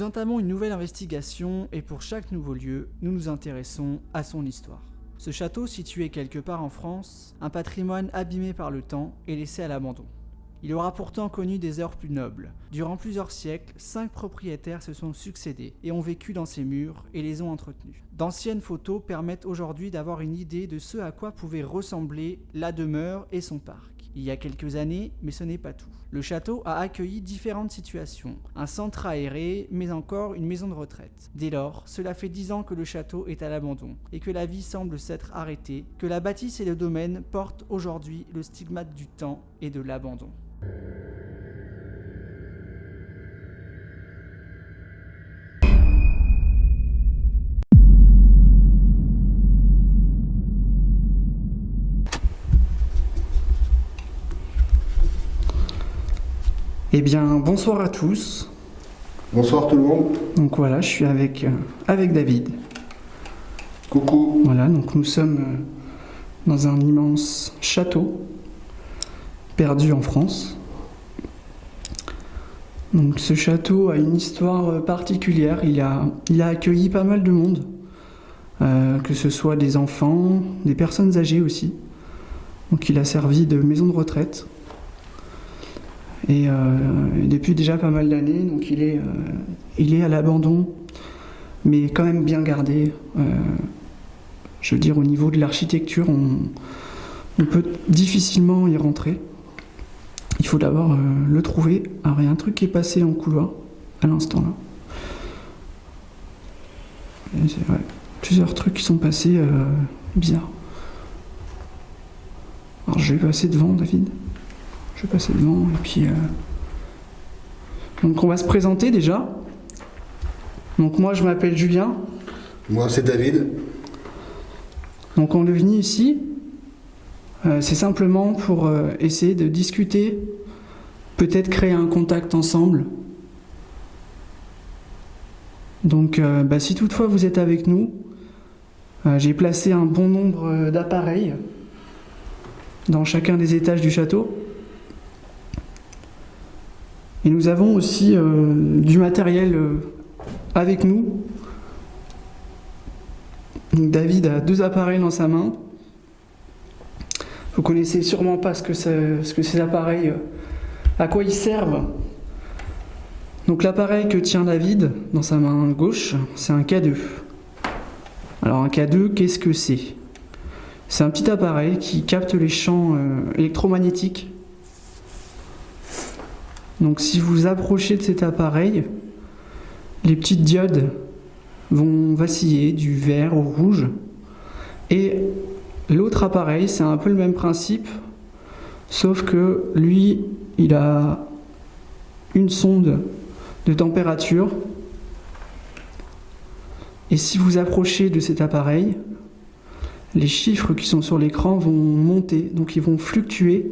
Nous entamons une nouvelle investigation et pour chaque nouveau lieu, nous nous intéressons à son histoire. Ce château, situé quelque part en France, un patrimoine abîmé par le temps et laissé à l'abandon. Il aura pourtant connu des heures plus nobles. Durant plusieurs siècles, 5 propriétaires se sont succédés et ont vécu dans ces murs et les ont entretenus. D'anciennes photos permettent aujourd'hui d'avoir une idée de ce à quoi pouvait ressembler la demeure et son parc. Il y a quelques années, mais ce n'est pas tout. Le château a accueilli différentes situations, un centre aéré, mais encore une maison de retraite. Dès lors, cela fait 10 ans que le château est à l'abandon et que la vie semble s'être arrêtée, que la bâtisse et le domaine portent aujourd'hui le stigmate du temps et de l'abandon. Eh bien, bonsoir à tous. Bonsoir tout le monde. Donc voilà, je suis avec David. Coucou. Voilà, donc nous sommes dans un immense château perdu en France. Donc ce château a une histoire particulière. Il a accueilli pas mal de monde, que ce soit des enfants, des personnes âgées aussi. Donc il a servi de maison de retraite. Et depuis déjà pas mal d'années, donc il est à l'abandon, mais quand même bien gardé. Je veux dire, au niveau de l'architecture, on peut difficilement y rentrer. Il faut d'abord le trouver. Alors il y a un truc qui est passé en couloir à l'instant là. Et c'est vrai, plusieurs trucs qui sont passés bizarres. Alors je vais passer devant, David. Je vais passer devant et puis... Donc on va se présenter déjà. Donc moi je m'appelle Julien. Moi c'est David. Donc on est venu ici, c'est simplement pour essayer de discuter, peut-être créer un contact ensemble. Donc si toutefois vous êtes avec nous, j'ai placé un bon nombre d'appareils dans chacun des étages du château. Et nous avons aussi du matériel avec nous. Donc David a 2 appareils dans sa main. Vous connaissez sûrement pas ce que ces appareils, à quoi ils servent. Donc l'appareil que tient David dans sa main gauche, c'est un K2. Alors un K2, qu'est-ce que c'est ? C'est un petit appareil qui capte les champs électromagnétiques. Donc si vous approchez de cet appareil, les petites diodes vont vaciller du vert au rouge. Et l'autre appareil, c'est un peu le même principe, sauf que lui, il a une sonde de température. Et si vous approchez de cet appareil, les chiffres qui sont sur l'écran vont monter, donc ils vont fluctuer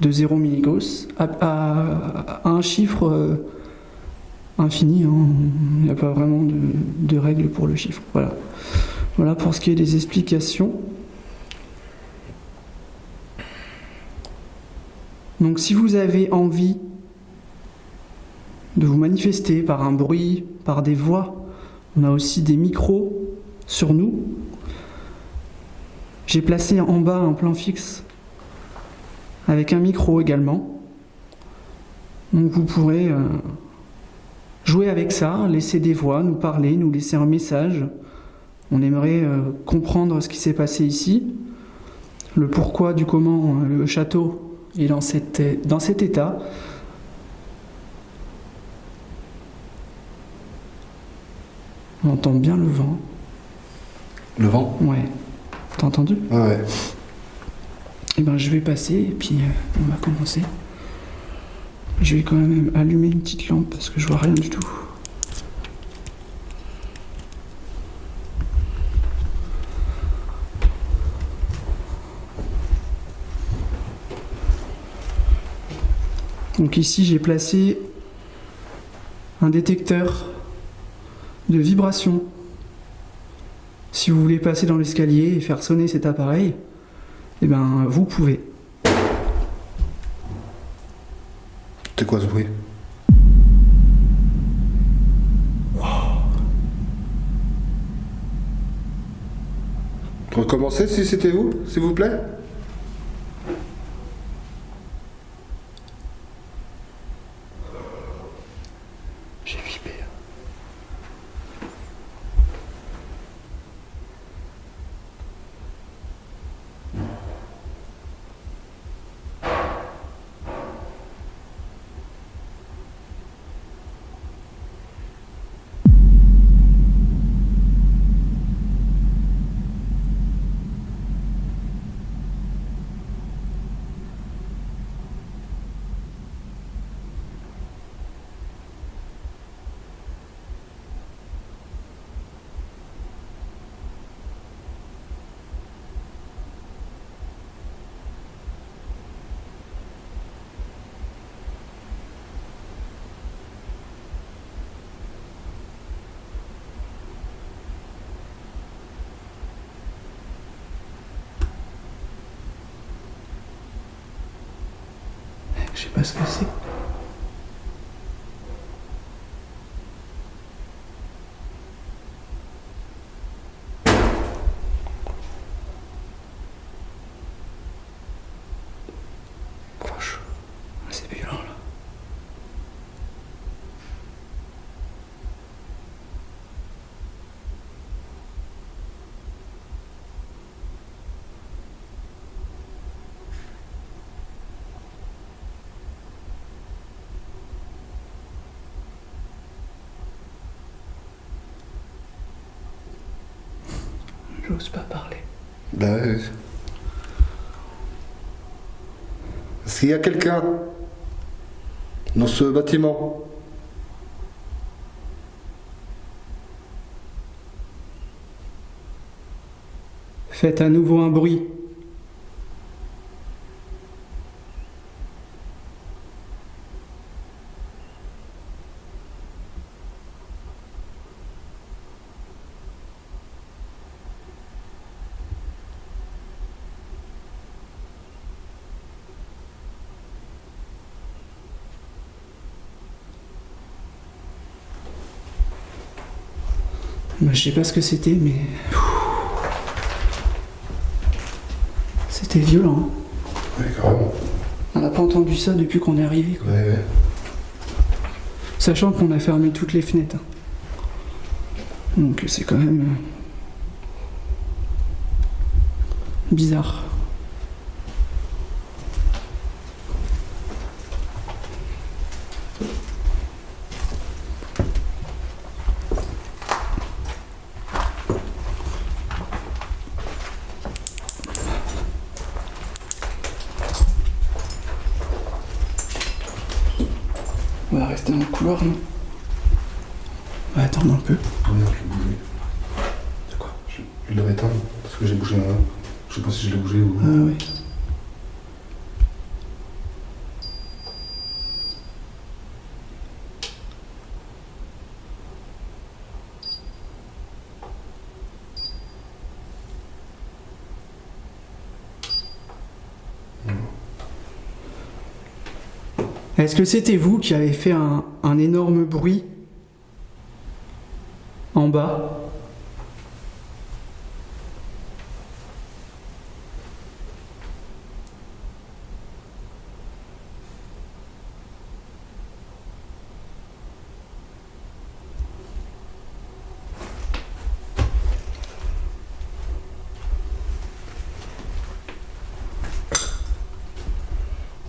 de 0 milligauss à un chiffre infini. Il n'y a pas vraiment de règle pour le chiffre. Voilà pour ce qui est des explications. Donc si vous avez envie de vous manifester par un bruit, par des voix, on a aussi des micros sur nous. J'ai placé en bas un plan fixe avec un micro également. Donc vous pourrez jouer avec ça, laisser des voix, nous parler, nous laisser un message. On aimerait comprendre ce qui s'est passé ici, le pourquoi du comment le château est dans cet état. On entend bien le vent. Le vent ? Ouais. T'as entendu ? Ouais. Eh ben je vais passer et puis on va commencer. Je vais quand même allumer une petite lampe parce que je vois rien du tout. Donc ici j'ai placé un détecteur de vibration. Si vous voulez passer dans l'escalier et faire sonner cet appareil, eh ben vous pouvez. C'est quoi ce bruit ? Recommencez si c'était vous, s'il vous plaît. J'ai vibré. Je sais pas ce que c'est. Proche. C'est violent là. J'ose pas parler. Bah ouais. Est-ce qu'il y a quelqu'un dans ce bâtiment? Faites à nouveau un bruit. Je sais pas ce que c'était, mais... C'était violent. Ouais, carrément. On n'a pas entendu ça depuis qu'on est arrivé, quoi. Ouais. Sachant qu'on a fermé toutes les fenêtres. Donc c'est quand même... bizarre. On va rester dans le couloir, non? On va attendre un peu. Regarde, je l'ai bougé. C'est quoi? Je devrais éteindre parce que j'ai bougé ma main. Je sais pas si je l'ai bougé ou... Ah ouais. Est-ce que c'était vous qui avez fait un énorme bruit en bas?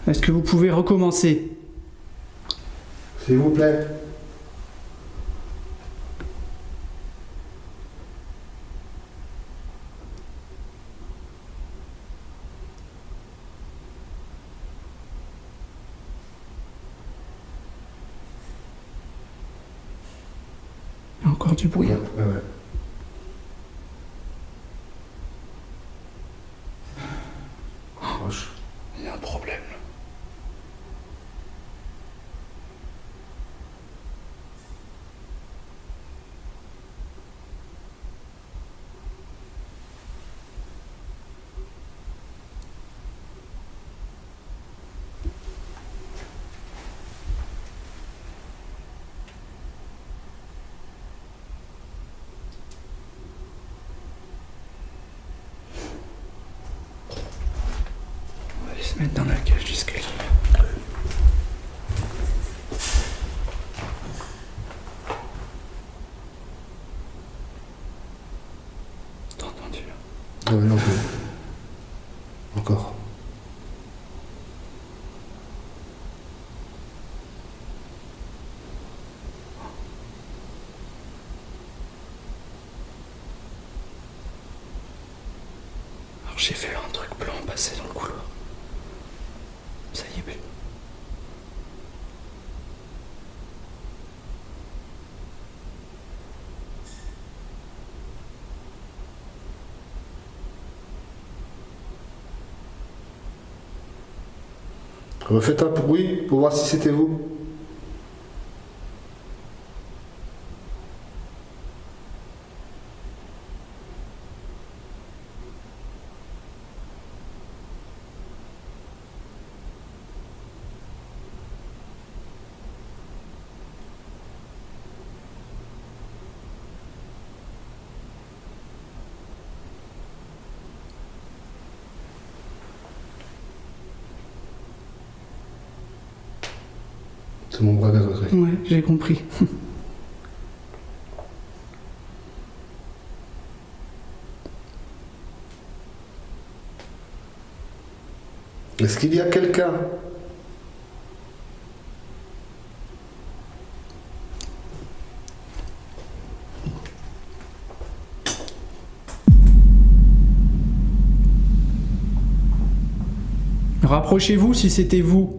Est-ce que vous pouvez recommencer? S'il vous plaît. Il y a encore du bruit. Ouais. Proche. Il y a un problème. se mettre dans la cage d'escalier. T'as entendu là? Ah ouais, non, encore. Alors j'ai fait un truc blanc passer dans le couloir. Ça y est plus. Refaites un bruit pour voir si c'était vous. C'est mon bras gazé. Ouais, j'ai compris. Est-ce qu'il y a quelqu'un? Rapprochez-vous si c'était vous.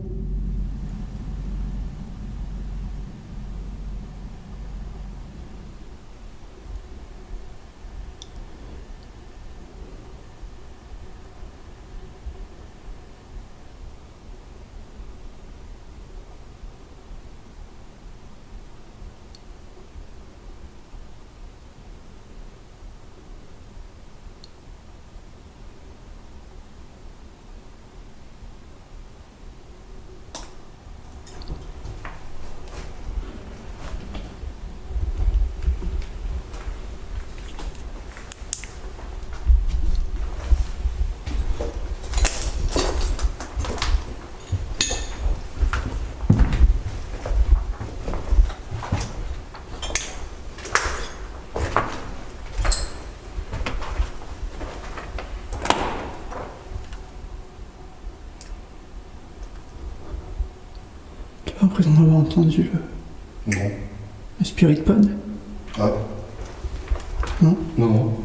T'as pas l'impression d'avoir entendu Non. le spirit pod? Ah. Non? Non.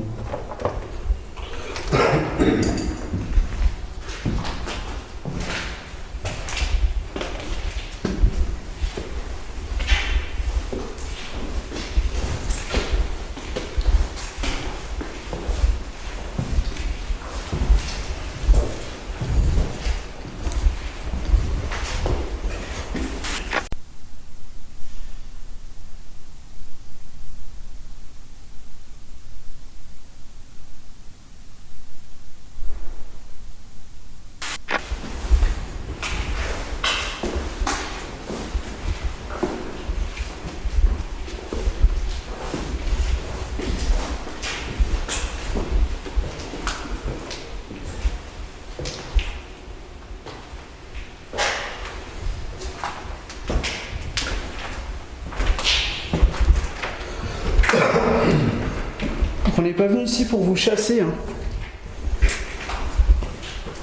On n'est pas venu ici pour vous chasser, hein.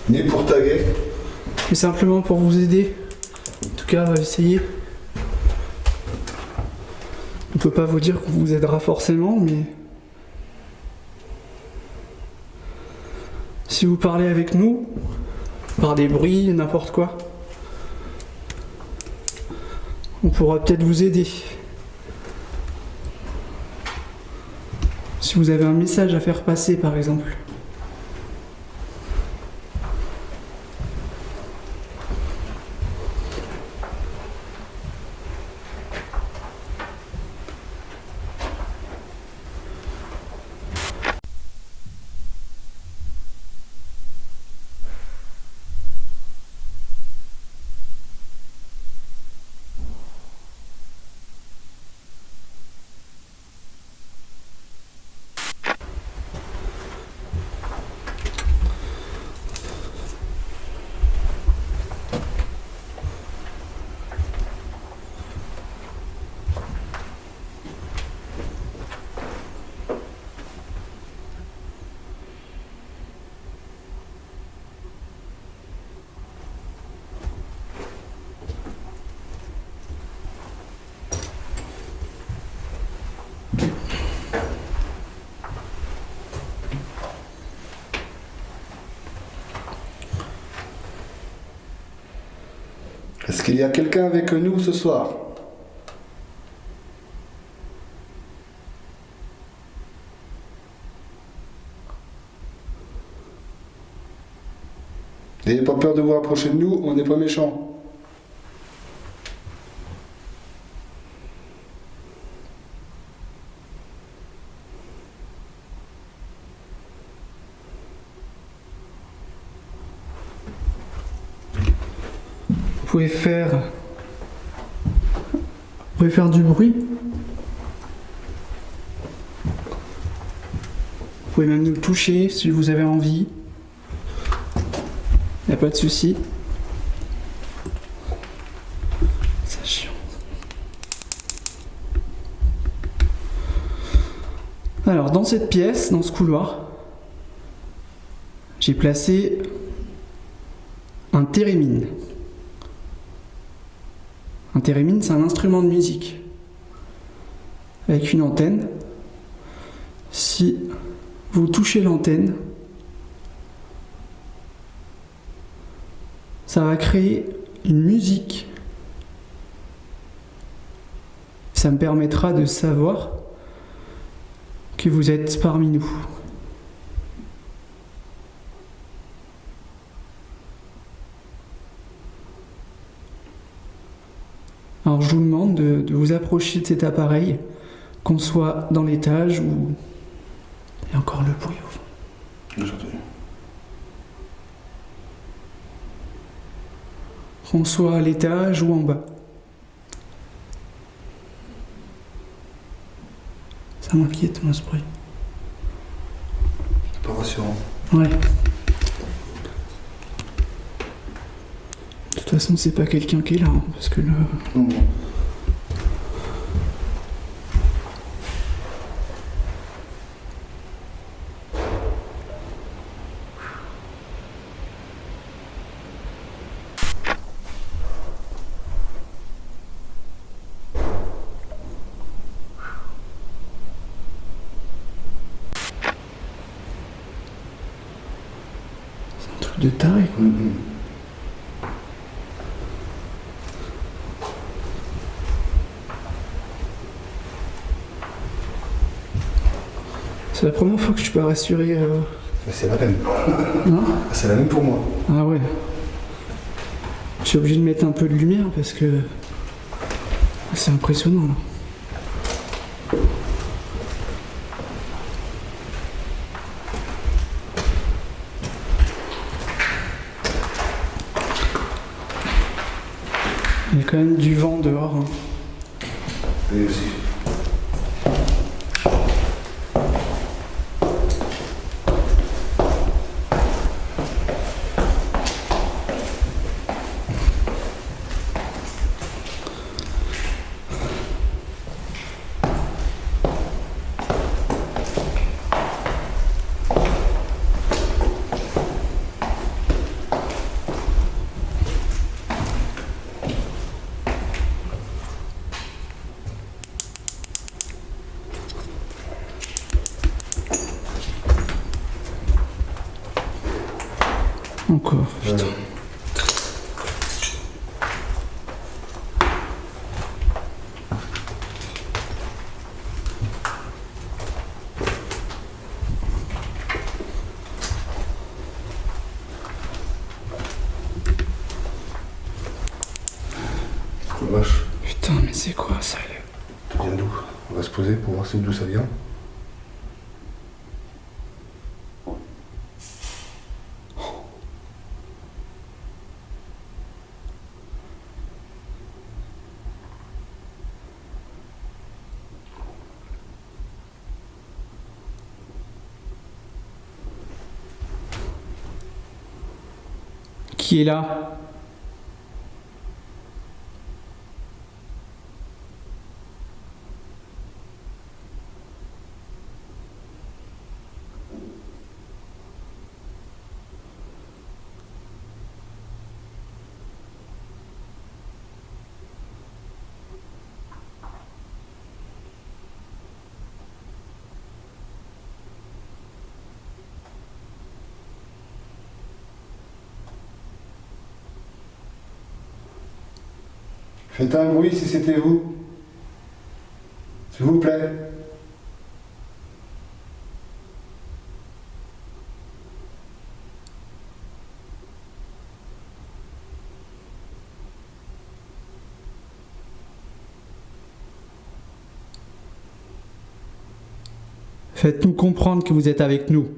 Ni pour taguer. Mais simplement pour vous aider. En tout cas, essayez. On peut pas vous dire qu'on vous aidera forcément, mais si vous parlez avec nous, par des bruits, n'importe quoi, on pourra peut-être vous aider. Si vous avez un message à faire passer, par exemple. Est-ce qu'il y a quelqu'un avec nous ce soir? N'ayez pas peur de vous rapprocher de nous, on n'est pas méchants. Vous pouvez faire du bruit. Vous pouvez même nous toucher si vous avez envie. Y a pas de souci. C'est chiant. Alors, dans cette pièce, dans ce couloir, j'ai placé un thérémine. Un thérémine, c'est un instrument de musique avec une antenne. Si vous touchez l'antenne, ça va créer une musique. Ça me permettra de savoir que vous êtes parmi nous. Alors je vous demande de vous approcher de cet appareil, qu'on soit dans l'étage ou... Il y a encore le bruit au fond. J'ai entendu. Qu'on soit à l'étage ou en bas. Ça m'inquiète, moi, ce bruit. C'est pas rassurant. Ouais. De toute façon, c'est pas quelqu'un qui est là, hein, parce que là... Non, non. C'est un truc de taré, quoi. C'est la première fois que je suis pas rassuré. Mais c'est la même. Non ? C'est la même pour moi. Ah ouais. Je suis obligé de mettre un peu de lumière parce que c'est impressionnant là. Il y a quand même du vent dehors. Hein. Et aussi. Encore, putain. Oh, vache. Putain, mais c'est quoi ça là ? Ça vient d'où? On va se poser pour voir d'où ça vient. Qui est là ? Faites un bruit si c'était vous. S'il vous plaît. Faites-nous comprendre que vous êtes avec nous.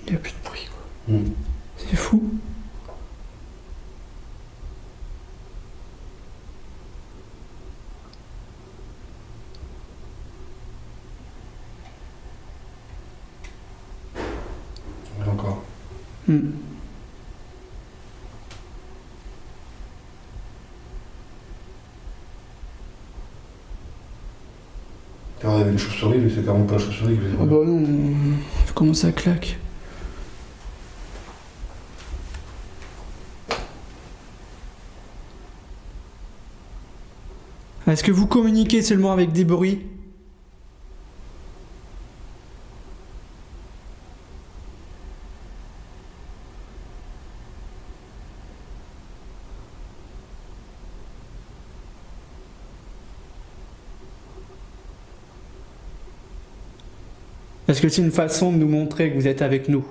Il n'y a plus de bruit, quoi. C'est fou. Encore. Il y avait une chauve-souris, mais c'est carrément pas la chauve-souris que j'ai. Ah bah non, comment ça claque. Est-ce que vous communiquez seulement avec des bruits ? Est-ce que c'est une façon de nous montrer que vous êtes avec nous ?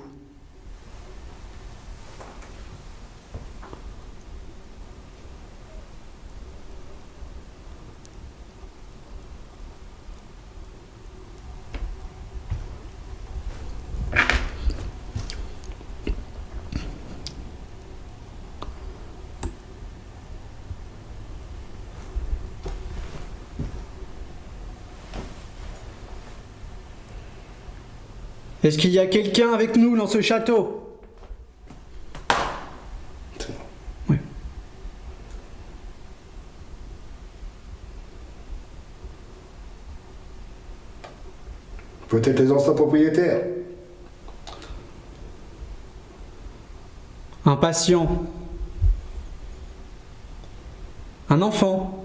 Est-ce qu'il y a quelqu'un avec nous dans ce château ? C'est bon. Oui. Peut-être les anciens propriétaires. Un patient. Un enfant.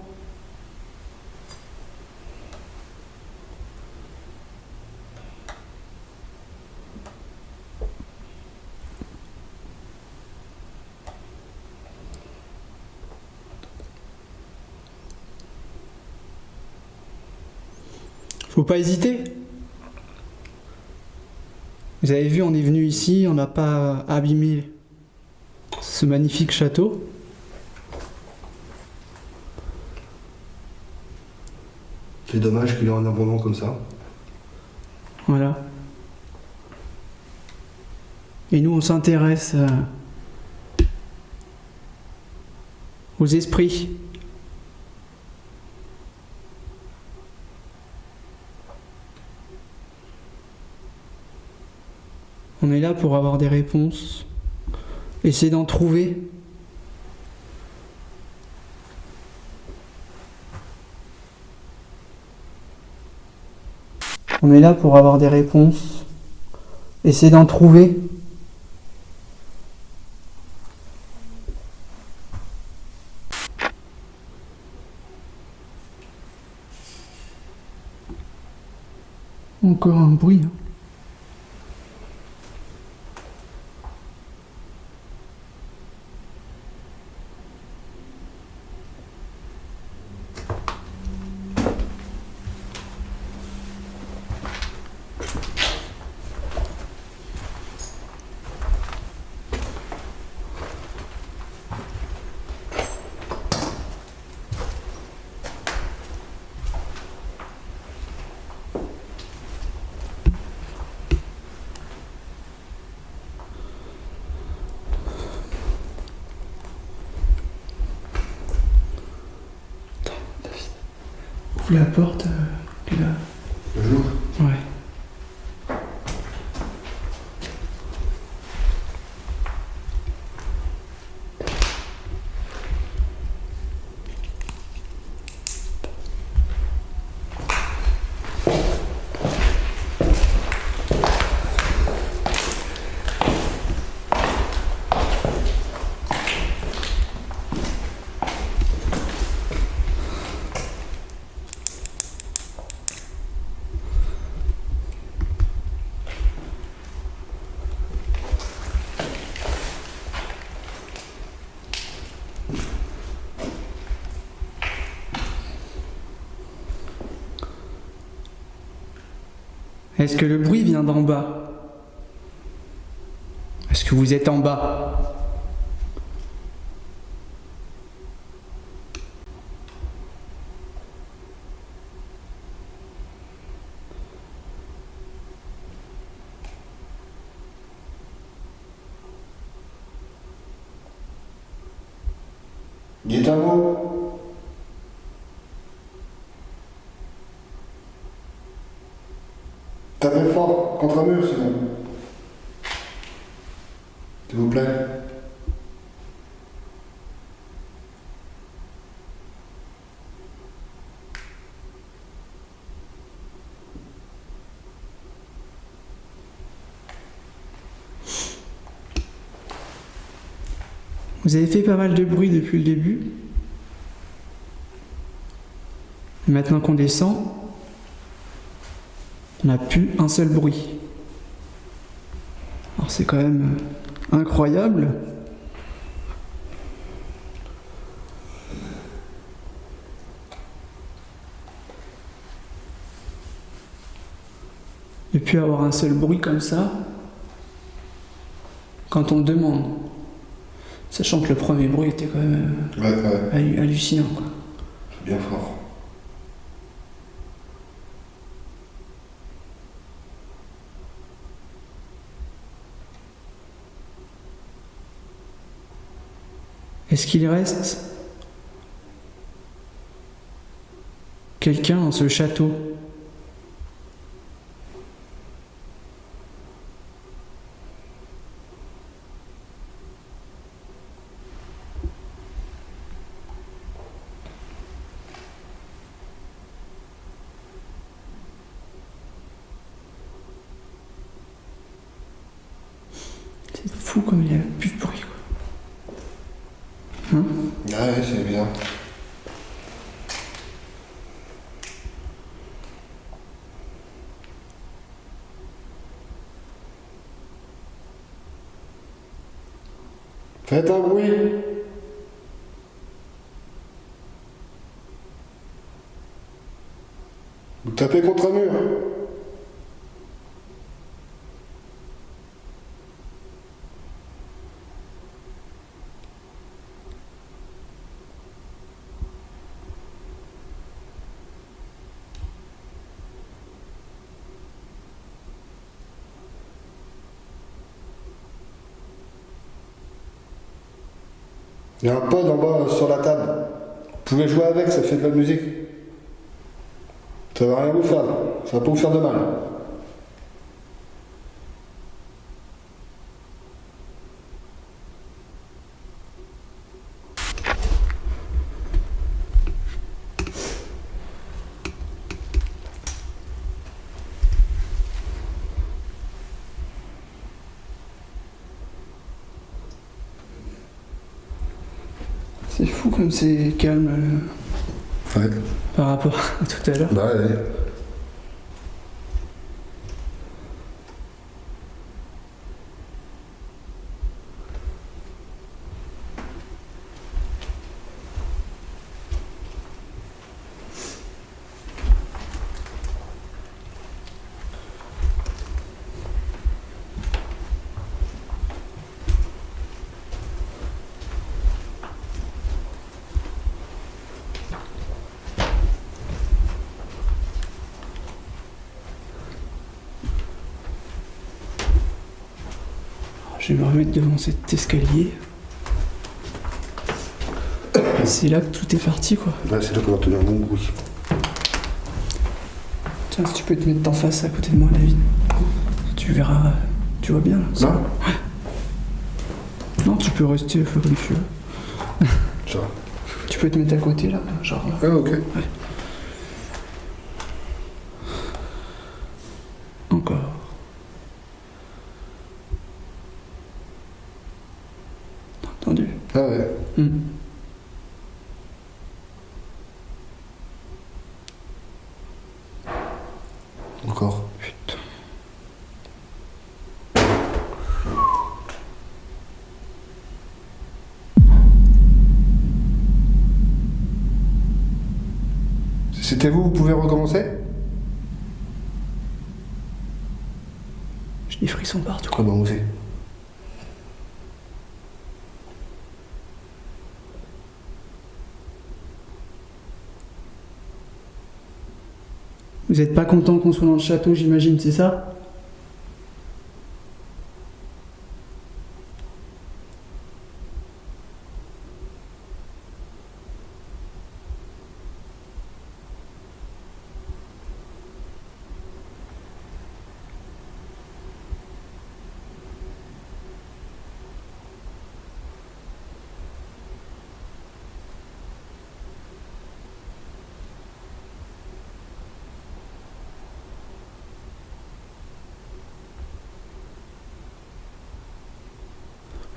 Faut pas hésiter. Vous avez vu, on est venu ici, on n'a pas abîmé ce magnifique château. C'est dommage qu'il ait un abandon comme ça. Voilà. Et nous, on s'intéresse aux esprits. On est là pour avoir des réponses, essayer d'en trouver. On est là pour avoir des réponses, essayer d'en trouver. Encore un bruit. Ouvre la porte, puis là. Le jour. Ouais. Est-ce que le bruit vient d'en bas? Est-ce que vous êtes en bas? Dites un mot. Tapez fort contre un mur sinon. S'il vous plaît. Vous avez fait pas mal de bruit depuis le début. Maintenant qu'on descend, on n'a plus un seul bruit. Alors c'est quand même incroyable. De plus avoir un seul bruit comme ça, quand on le demande. Sachant que le premier bruit était quand même hallucinant, quoi. C'est bien fort. Est-ce qu'il reste quelqu'un dans ce château? C'est fou comme il n'y a plus de bruit, quoi. Hein? Ah ouais, c'est bien. Faites un bruit. Vous tapez contre un mur. Il y a un pod en bas sur la table. Vous pouvez jouer avec, ça fait de la musique. Ça va rien vous faire, ça va pas vous faire de mal. C'est fou comme c'est calme Ouais. par rapport à tout à l'heure. Bah ouais. Je vais me remettre devant cet escalier. C'est là que tout est parti, quoi. Ouais, c'est là qu'on va tenir un bon bruit. Tiens, si tu peux te mettre en face à côté de moi, David. Tu verras. Tu vois bien là Là Ouais. Non, tu peux rester comme tu veux. Ça va. Tu peux te mettre à côté là, genre. Ah, ok. Ouais. Encore. T'as entendu? Ah ouais. Encore. Putain. C'était vous pouvez recommencer? J'ai des frissons partout. Ah bah moi aussi. Vous êtes pas content qu'on soit dans le château, j'imagine, c'est ça?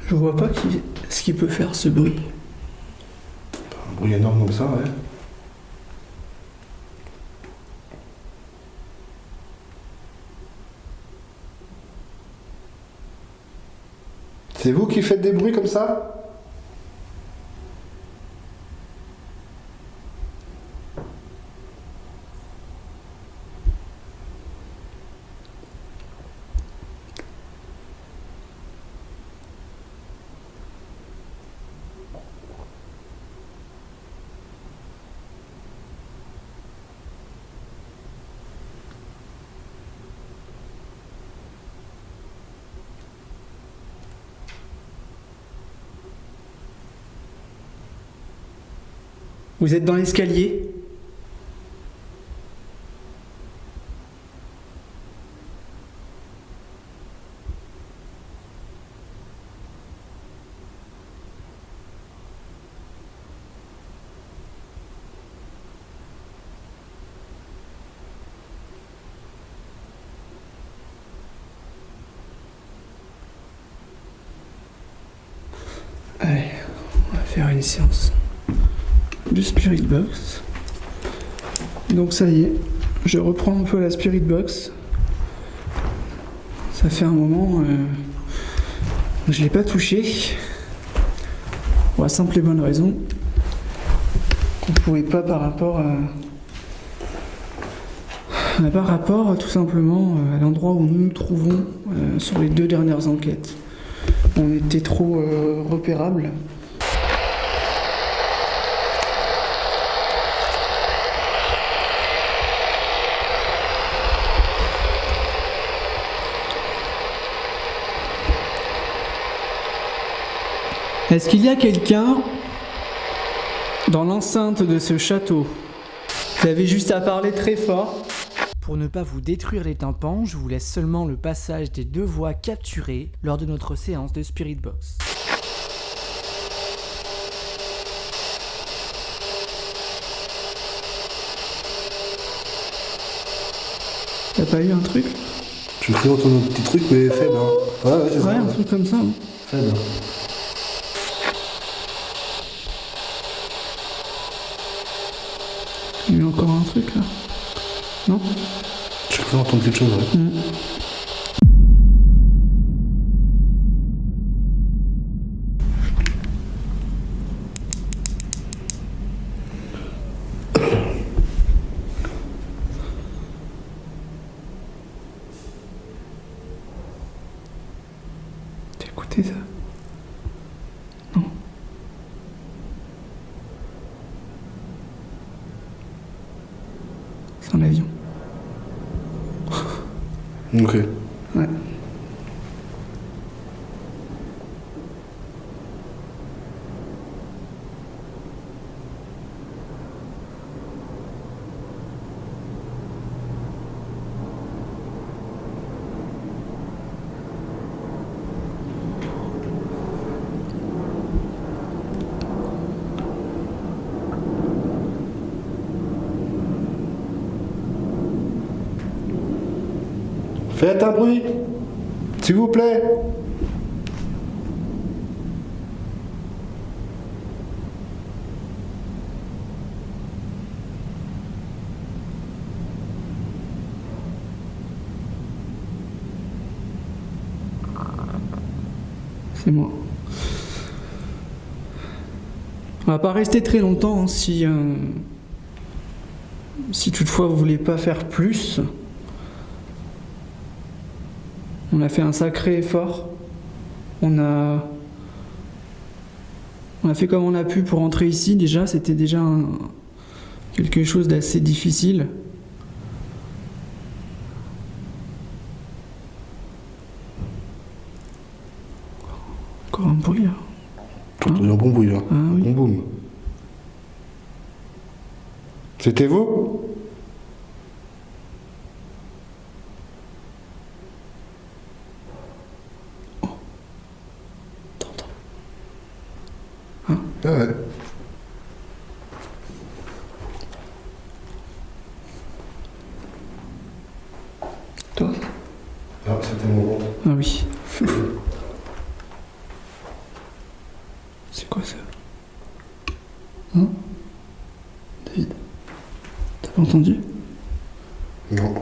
Je vois pas ce qu'il peut faire ce bruit. Un bruit énorme comme ça, ouais. C'est vous qui faites des bruits comme ça? Vous êtes dans l'escalier? Allez, on va faire une séance de Spirit Box. Donc ça y est, je reprends un peu la Spirit Box. Ça fait un moment, je l'ai pas touché. Pour la simple et bonne raison qu'on pourrait pas par rapport tout simplement à l'endroit où nous nous trouvons sur les 2 dernières enquêtes. On était trop repérables. Est-ce qu'il y a quelqu'un dans l'enceinte de ce château? Vous avez juste à parler très fort. Pour ne pas vous détruire les tympans, je vous laisse seulement le passage des 2 voix capturées lors de notre séance de Spirit Box. T'as pas eu un truc? Tu cries dans ton petit truc, mais faible, hein. Ouais, c'est ça. Ouais, un truc comme ça. Hein. Faible. Il y a eu encore un truc là. Non? Tu cries dans ton quelque chose, ouais. T'as écouté ça? Non? C'est un avion. Ok. Ouais. Faites un bruit, s'il vous plaît. C'est moi. On va pas rester très longtemps hein, si toutefois vous voulez pas faire plus. On a fait un sacré effort. On a fait comme on a pu pour rentrer ici. Déjà, c'était déjà quelque chose d'assez difficile. Encore un bruit là. J'entends un bon bruit là. Ah oui. Boum boum. C'était vous? T'entends? Ah ouais. Toi? Ah, c'était mon ventre. Ah oui. C'est quoi ça? Hein? David? T'as pas entendu? Non.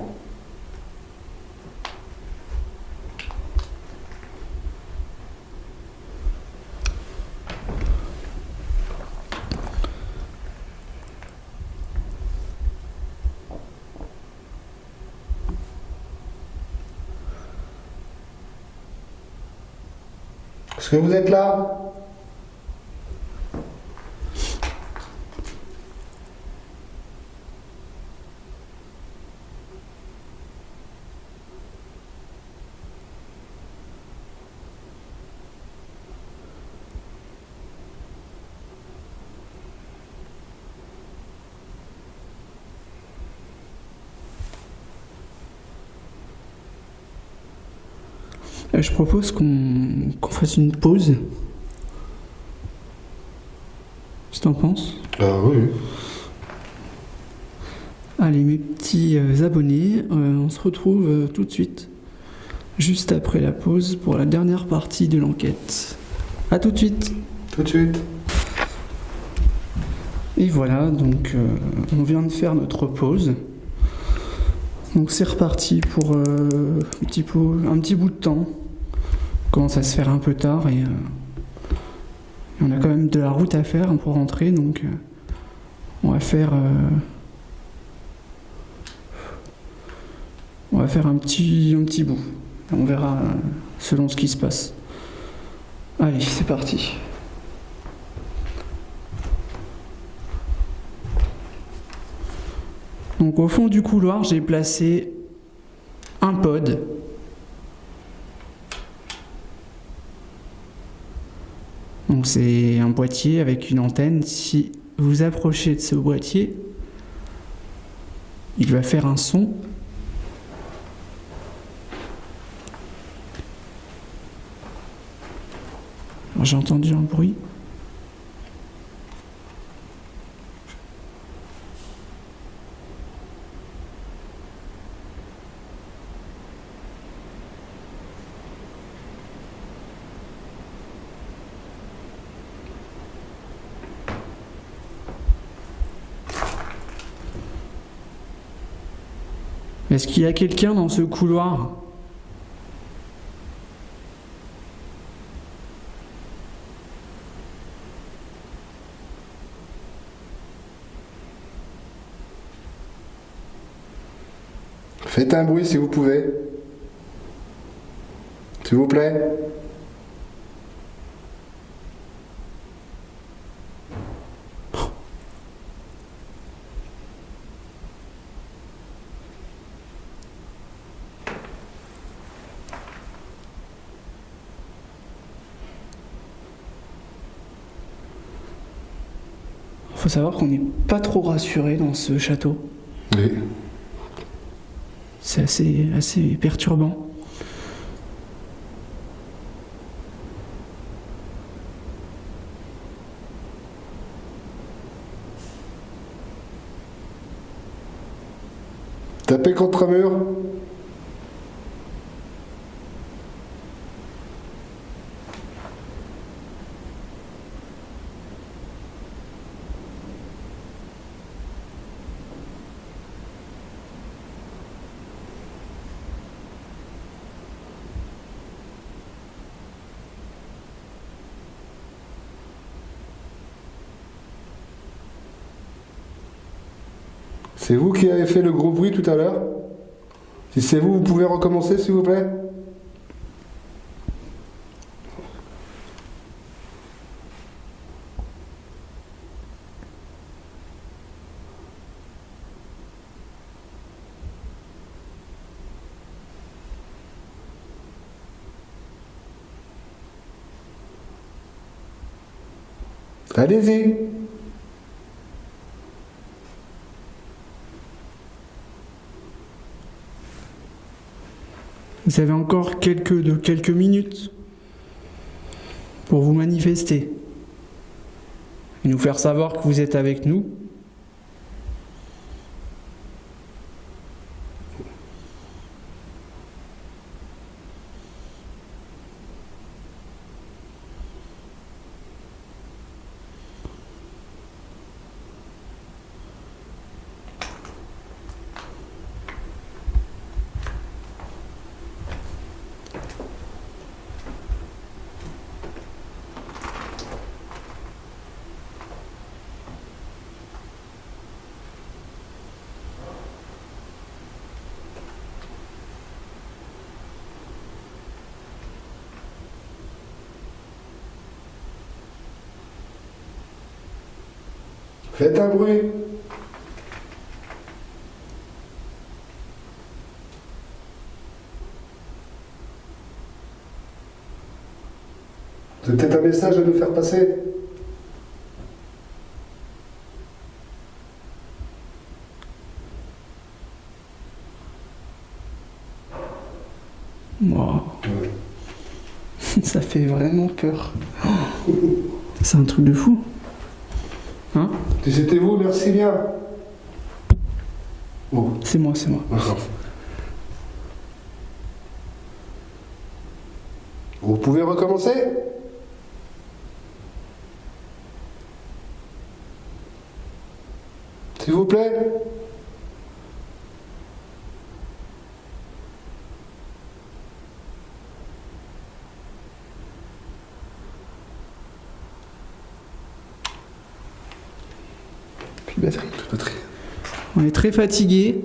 Est-ce que vous êtes là? Je propose qu'on fasse une pause. Qu'est-ce que t'en penses? Ah oui. Allez, mes petits abonnés, on se retrouve tout de suite, juste après la pause, pour la dernière partie de l'enquête. A tout de suite. Tout de suite. Et voilà, donc on vient de faire notre pause. Donc c'est reparti pour un petit bout de temps. On commence à se faire un peu tard et on a quand même de la route à faire pour rentrer, donc on va faire un petit bout. On verra selon ce qui se passe. Allez, c'est parti. Donc au fond du couloir, j'ai placé un pod. Donc c'est un boîtier avec une antenne. Si vous approchez de ce boîtier, il va faire un son. Alors, j'ai entendu un bruit. Est-ce qu'il y a quelqu'un dans ce couloir? Faites un bruit si vous pouvez. S'il vous plaît. Faut savoir qu'on n'est pas trop rassuré dans ce château. Oui. C'est assez perturbant. Tapez contre un mur. C'est vous qui avez fait le gros bruit tout à l'heure? Si c'est vous, vous pouvez recommencer s'il vous plaît? Allez-y. Vous avez encore quelques minutes pour vous manifester et nous faire savoir que vous êtes avec nous. Faites un bruit. Vous avez peut-être un message à nous faire passer? Wow. Ça fait vraiment peur. C'est un truc de fou. Hein? Si c'était vous, merci bien. Oh. C'est moi. D'accord. Vous pouvez recommencer? S'il vous plaît? Plus de batterie. Plus de batterie. On est très fatigué.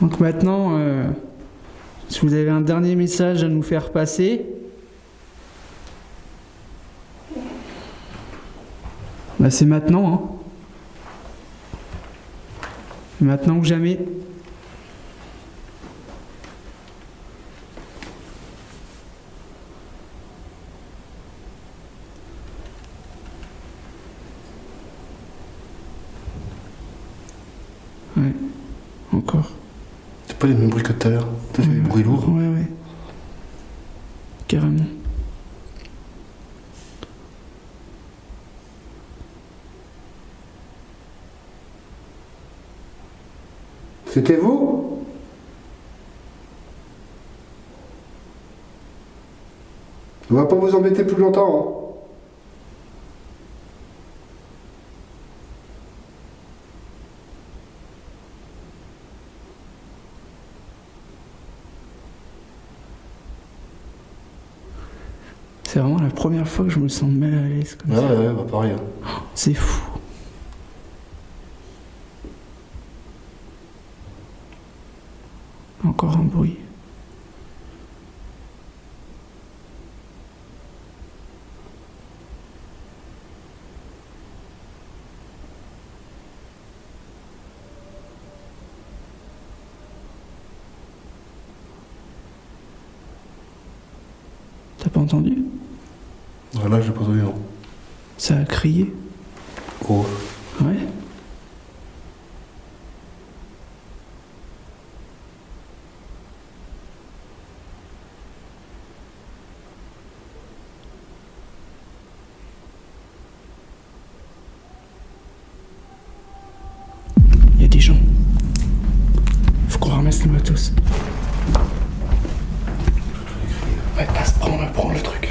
Donc maintenant, si vous avez un dernier message à nous faire passer, bah c'est maintenant. Hein. C'est maintenant que jamais. Ouais, encore. C'est pas les mêmes bruits que tout à l'heure. Ça fait des bruits lourds. Ouais. Carrément. C'était vous? On va pas vous embêter plus longtemps. Hein. C'est vraiment la première fois que je me sens mal à l'aise comme ça. Ouais, bah pareil. C'est fou. Encore un bruit. T'as pas entendu? Voilà, j'ai pas entendu, non. Ça a crié. Oh. Ouais. Il y a des gens. Faut qu'on ramasse le matos. Ouais, passe, prends le truc.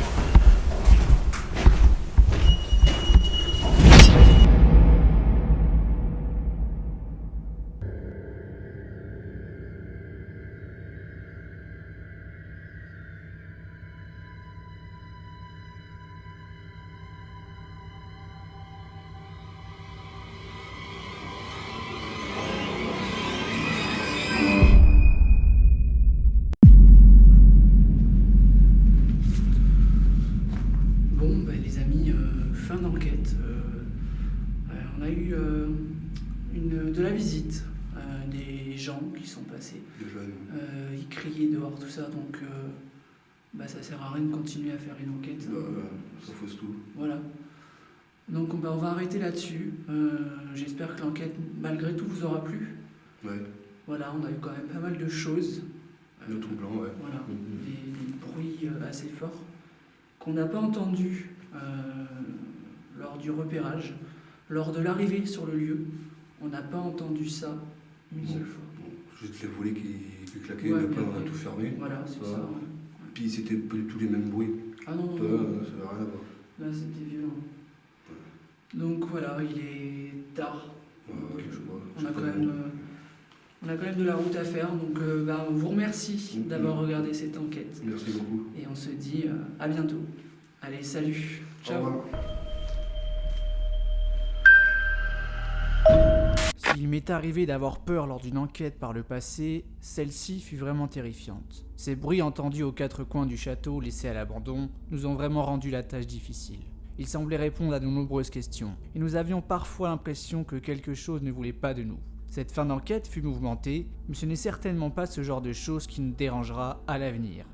On a eu de la visite, des gens qui sont passés. Des jeunes. Ils criaient dehors, tout ça, donc ça sert à rien de continuer à faire une enquête. Ça fausse tout. Voilà. Donc on va arrêter là-dessus. J'espère que l'enquête, malgré tout, vous aura plu. Ouais. Voilà, on a eu quand même pas mal de choses. Le troublant, ouais. Voilà, des bruits assez forts qu'on n'a pas entendus lors du repérage. Lors de l'arrivée sur le lieu, on n'a pas entendu ça une seule fois. Juste les volets qui claquaient, Ouais, après on a après, tout fermé. Voilà, c'est ça. Ouais. Puis c'était pas du tout les mêmes bruits. Ah non, Ça n'avait rien à voir. là c'était violent. Donc voilà, il est tard. Ouais, je vois. On a quand même de la route à faire, donc on vous remercie d'avoir regardé cette enquête. Merci beaucoup. Et on se dit à bientôt. Allez, salut. Ciao. Au revoir. S'il m'est arrivé d'avoir peur lors d'une enquête par le passé, celle-ci fut vraiment terrifiante. Ces bruits entendus aux quatre coins du château laissés à l'abandon nous ont vraiment rendu la tâche difficile. Ils semblaient répondre à de nombreuses questions, et nous avions parfois l'impression que quelque chose ne voulait pas de nous. Cette fin d'enquête fut mouvementée, mais ce n'est certainement pas ce genre de choses qui nous dérangera à l'avenir.